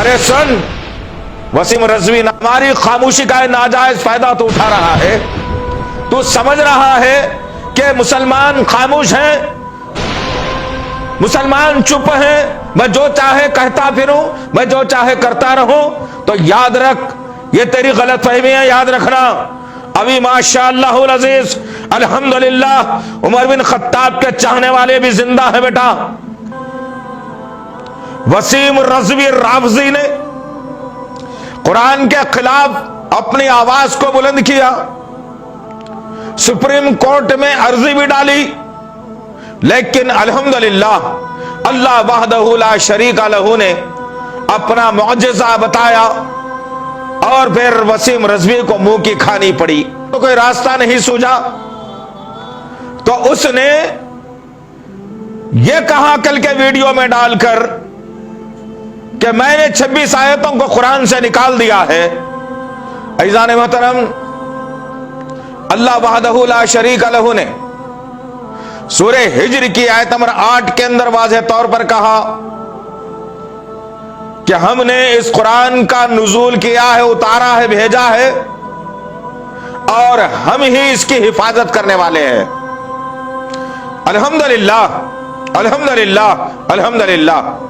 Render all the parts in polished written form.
अरे सुन, वसीम रजवी हमारी खामोशी का नाजायज फायदा तो उठा रहा है। तू समझ रहा है कि मुसलमान खामोश हैं, मुसलमान चुप हैं, मैं जो चाहे कहता फिरूं, मैं जो चाहे करता रहूं। तो याद रख, ये तेरी गलत फहमी है, याद रखना। अभी माशाअल्लाहुल अजीज अल्हम्दुलिल्लाह उमर बिन खत्ताब के चाहने वाले भी जिंदा है बेटा। वसीम रजवी राफजी ने कुरान के खिलाफ अपनी आवाज को बुलंद किया, सुप्रीम कोर्ट में अर्जी भी डाली, लेकिन अल्हम्दुलिल्लाह अल्लाह वहदहू ला शरीका लहू ने अपना मुअज्जिज़ा बताया और फिर वसीम रजवी को मुंह की खानी पड़ी। तो कोई रास्ता नहीं सूझा तो उसने यह कहा कल के वीडियो में डालकर कि मैंने 26 आयतों को कुरान से निकाल दिया है। अज़ीज़ान मोहतरम, अल्लाह वहदहू ला शरीका लहू ने सूरे हिज्र की आयत नंबर 8 के अंदर वाज़ेह तौर पर कहा कि हमने इस कुरान का नुज़ूल किया है, उतारा है, भेजा है और हम ही इसकी हिफाजत करने वाले हैं। अल्हम्दुलिल्लाह अल्हम्दुलिल्लाह अल्हम्दुलिल्लाह।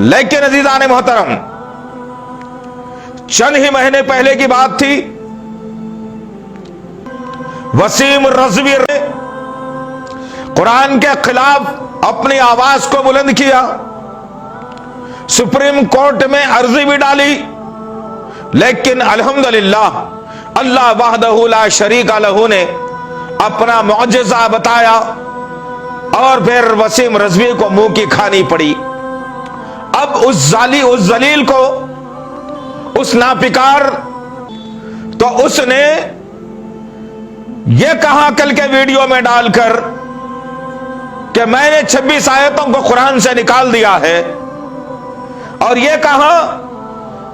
लेकिन अज़ीज़ान मोहतरम, चंद ही महीने पहले की बात थी, वसीम रजवी ने कुरान के खिलाफ अपनी आवाज को बुलंद किया, सुप्रीम कोर्ट में अर्जी भी डाली, लेकिन अल्हम्दुलिल्लाह अल्लाह वहदहू ला शरीका लहू ने अपना मुअज्जिज़ा बताया और फिर वसीम रजवी को मुंह की खानी पड़ी। अब उस जलील को, उस नापिकार, तो उसने यह कहा कल के वीडियो में डालकर कि मैंने 26 आयतों को कुरान से निकाल दिया है और यह कहा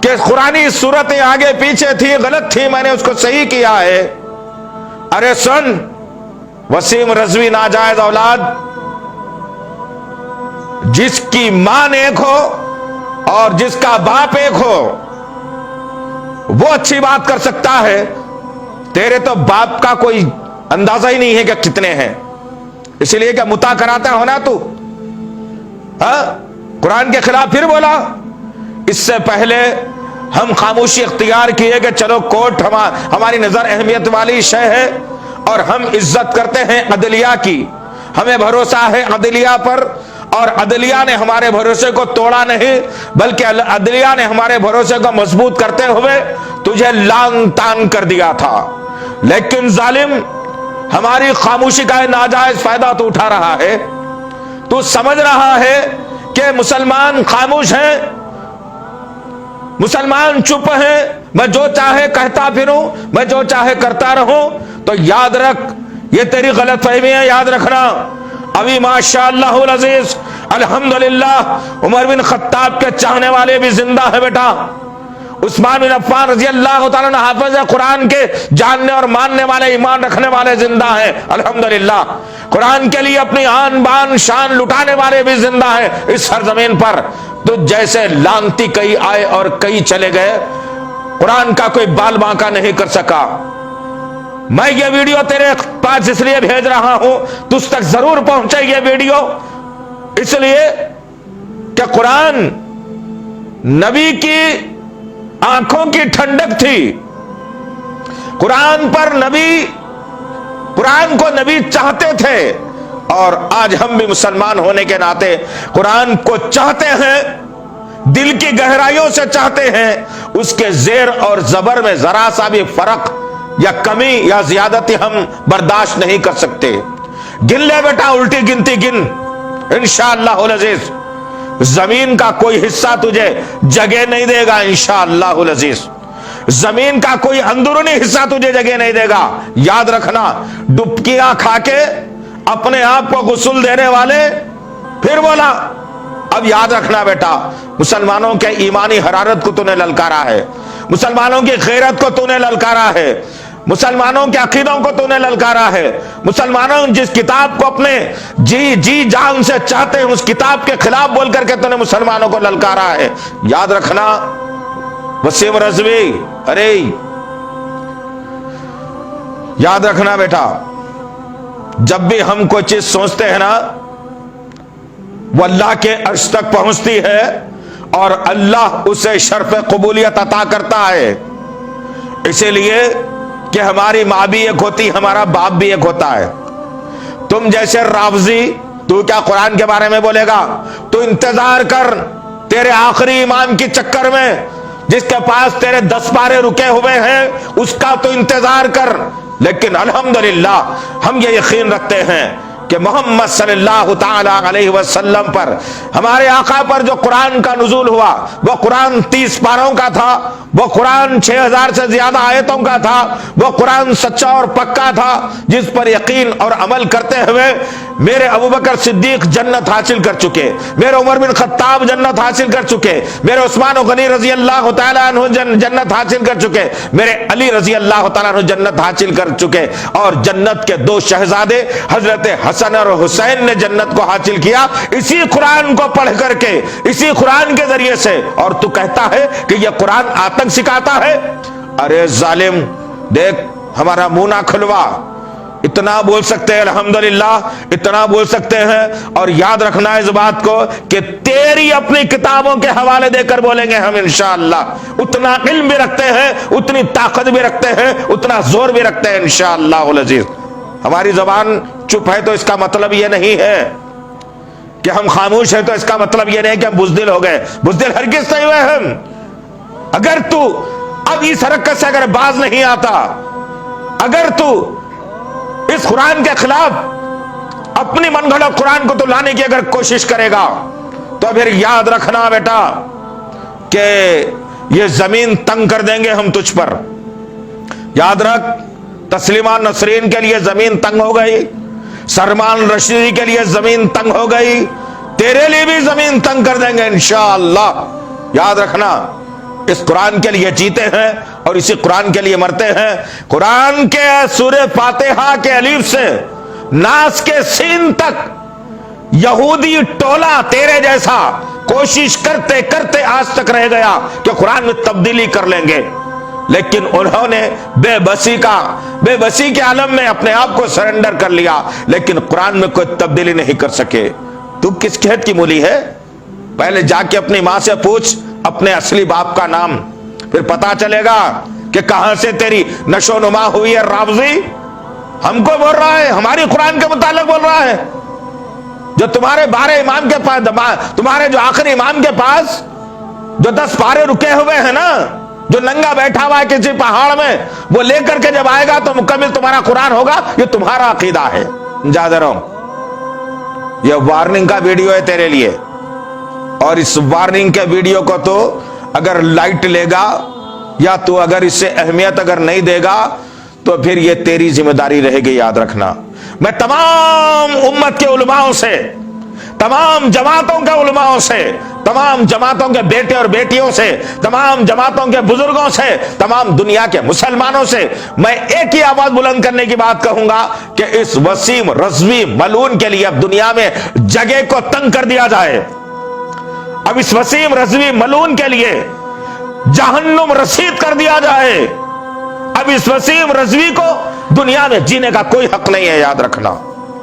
कि कुरानी सूरतें आगे पीछे थी, गलत थी, मैंने उसको सही किया है। अरे सुन, वसीम रजवी नाजायज औलाद, जिसकी मां एक हो और जिसका बाप एक हो वो अच्छी बात कर सकता है। तेरे तो बाप का कोई अंदाजा ही नहीं है कि कितने हैं, इसलिए क्या मुता कराता है ना तू? कुरान के खिलाफ फिर बोला। इससे पहले हम खामोशी इख्तियार किए कि चलो कोर्ट हमारी नजर अहमियत वाली शय है और हम इज्जत करते हैं अदलिया की, हमें भरोसा है अदलिया पर और अदलिया ने हमारे भरोसे को तोड़ा नहीं, बल्कि अदलिया ने हमारे भरोसे को मजबूत करते हुए तुझे लांग तान कर दिया था। लेकिन जालिम हमारी खामोशी का नाजायज फायदा तो उठा रहा है। तू समझ रहा है कि मुसलमान खामोश हैं, मुसलमान चुप हैं, मैं जो चाहे कहता फिरूं, मैं जो चाहे करता रहूं। तो याद रख, ये तेरी गलत फहमी है, याद रखना। अभी माशाअल्लाहुल अजीज अल्हम्दुलिल्लाह उमर बिन खत्ताब के चाहने वाले भी जिंदा है बेटा। उस्मान बिन अफ़्फ़ान रज़ी अल्लाह तआला अन्हु हाफ़िज़ कुरान के जानने और मानने वाले, ईमान रखने वाले जिंदा हैं अल्हम्दुलिल्लाह। कुरान के लिए अपनी आन बान शान लुटाने वाले भी जिंदा हैं इस सरजमीन पर। तो जैसे लांगती कई आए और कई चले गए, कुरान का कोई बाल बांका नहीं कर सका। मैं ये वीडियो तेरे पास इसलिए भेज रहा हूं, तुझ तक जरूर पहुंचे ये वीडियो, इसलिए कि कुरान नबी की आंखों की ठंडक थी। कुरान को नबी चाहते थे और आज हम भी मुसलमान होने के नाते कुरान को चाहते हैं, दिल की गहराइयों से चाहते हैं। उसके जेर और जबर में जरा सा भी फर्क या कमी या ज्यादती हम बर्दाश्त नहीं कर सकते। गिन ले बेटा, उल्टी गिनती गिन, इंशाअल्लाहुल अजीज जमीन का कोई हिस्सा तुझे जगह नहीं देगा इंशाअल्लाहुल अजीज। जमीन का कोई अंदरूनी हिस्सा तुझे जगह नहीं देगा, याद रखना। डुबकियां खाके अपने आप को गुस्ल देने वाले, फिर बोला। अब याद रखना बेटा, मुसलमानों के ईमानी हरारत को तूने ललकारा है, मुसलमानों की गैरत को तूने ललकारा है। मुसलमानों के अकीदों को तूने ललकारा है, मुसलमानों जिस किताब को अपने जी जान से चाहते हैं उस किताब के खिलाफ बोल करके तूने मुसलमानों को ललकारा है। याद रखना वसीम रज़वी, अरे याद रखना बेटा, जब भी हम कोई चीज सोचते हैं ना वो अल्लाह के अर्श तक पहुंचती है और अल्लाह उसे शर्फ कबूलियत अता करता है। इसीलिए कि हमारी माँ भी एक होती, हमारा बाप भी एक होता है। तुम जैसे रावजी, तू क्या कुरान के बारे में बोलेगा? तू इंतजार कर, तेरे आखिरी इमाम की चक्कर में जिसके पास तेरे 10 पारे रुके हुए हैं उसका तो इंतजार कर। लेकिन अल्हम्दुलिल्लाह हम ये यकीन रखते हैं कि मोहम्मद सल्लल्लाहु ताला अलैहि वसल्लम पर, हमारे आका पर जो कुरान का नुज़ूल हुआ वो कुरान 30 पारों का था, वो कुरान 6000 से ज्यादा आयतों का था, वो कुरान सच्चा और पक्का था जिस पर यकीन और अमल करते हुए मेरे अबू बकर सिद्दीक जन्नत हासिल कर चुके, मेरे उमर बिन खत्ताब जन्नत हासिल कर चुके, मेरे उस्मान गनी रजी अल्लाह तआला अन्हु जन्नत हासिल कर चुके, मेरे अली रजी अल्लाह तआला अन्हु जन्नत हासिल कर चुके, और जन्नत के 2 शहजादे हजरत हसन और हुसैन ने जन्नत को हासिल किया इसी कुरान को पढ़ करके, इसी कुरान के जरिए से। और तू कहता है कि यह कुरान आतंक सिखाता है? अरे जालिम, देख हमारा मुंह ना खुलवा, इतना बोल सकते हैं अल्हम्दुलिल्लाह, इतना बोल सकते हैं। और याद रखना इस बात को कि तेरी अपनी किताबों के हवाले देकर बोलेंगे हम इंशाअल्लाह। उतना इल्म भी रखते हैं, उतनी ताकत भी रखते हैं, उतना जोर भी रखते हैं इंशाअल्लाह अज़ीज़। हमारी जबान चुप है तो इसका मतलब यह नहीं है कि हम खामोश हैं, तो इसका मतलब यह नहीं कि हम बुज़दिल हो गए। बुज़दिल हरगिज़ नहीं हुए हम। अगर तू अब इस हरकत से अगर बाज नहीं आता, अगर तू इस कुरान के खिलाफ अपनी मनगढ़ंत कुरान को तो लाने की अगर कोशिश करेगा तो फिर याद रखना बेटा कि ये जमीन तंग कर देंगे हम तुझ पर। याद रख, तस्लीमा नसरीन के लिए जमीन तंग हो गई, सलमान रशीदी के लिए जमीन तंग हो गई, तेरे लिए भी जमीन तंग कर देंगे इंशाअल्लाह। याद रखना, इस कुरान के लिए जीते हैं और इसी कुरान के लिए मरते हैं। कुरान के सूरे फातिहा के अलीफ से नास के सीन तक यहूदी टोला तेरे जैसा कोशिश करते करते आज तक रह गया कि कुरान में तब्दीली कर लेंगे, लेकिन उन्होंने बेबसी के आलम में अपने आप को सरेंडर कर लिया, लेकिन कुरान में कोई तब्दीली नहीं कर सके। तू किस खेत की मूली है? पहले जाके अपनी मां से पूछ अपने असली बाप का नाम, फिर पता चलेगा कि कहां से तेरी नशो नुमा हुई है। रावजी हमको बोल रहा है, हमारी कुरान के मुतालिक बोल रहा है। जो तुम्हारे 12 इमाम के पास, तुम्हारे जो आखिरी इमाम के पास जो 10 पारे रुके हुए हैं ना, जो नंगा बैठा हुआ है किसी पहाड़ में, वो लेकर के जब आएगा तो मुकम्मल तुम्हारा कुरान होगा। ये तुम्हारा अकीदा है। याद रहो, ये वार्निंग का वीडियो है तेरे लिए, और इस वार्निंग के वीडियो को तो अगर लाइट लेगा या तो अगर इससे अहमियत अगर नहीं देगा तो फिर ये तेरी जिम्मेदारी रहेगी। याद रखना, मैं तमाम उम्मत के उलमाओं से, तमाम जमातों के उलमाओं से, तमाम जमातों के बेटे और बेटियों से, तमाम जमातों के बुजुर्गों से, तमाम दुनिया के मुसलमानों से मैं एक ही आवाज बुलंद करने की बात कहूंगा कि इस वसीम रज़वी मलून के लिए अब दुनिया में जगह को तंग कर दिया जाए। अब इस वसीम रज़वी मलून के लिए जहन्नुम रसीद कर दिया जाए। अब इस वसीम रज़वी को दुनिया में जीने का कोई हक नहीं है। याद रखना,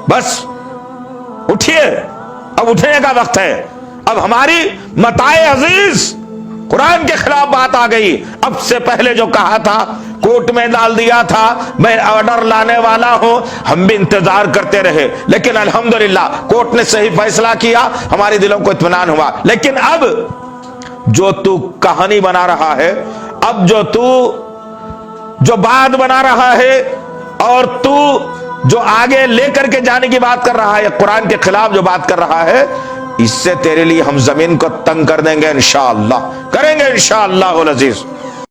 बस उठिए, अब उठने का वक्त है। अब हमारी मताए अजीज कुरान के खिलाफ बात आ गई। अब से पहले जो कहा था, कोर्ट में डाल दिया था, मैं ऑर्डर लाने वाला हूं, हम भी इंतजार करते रहे, लेकिन अल्हम्दुलिल्लाह कोर्ट ने सही फैसला किया, हमारे दिलों को इत्मीनान हुआ। लेकिन अब जो तू कहानी बना रहा है, अब जो बात बना रहा है, और तू जो आगे लेकर के जाने की बात कर रहा है, कुरान के खिलाफ जो बात कर रहा है, इससे तेरे लिए हम जमीन को तंग कर देंगे इंशाअल्लाह, करेंगे इंशाअल्लाह अज़ीज़।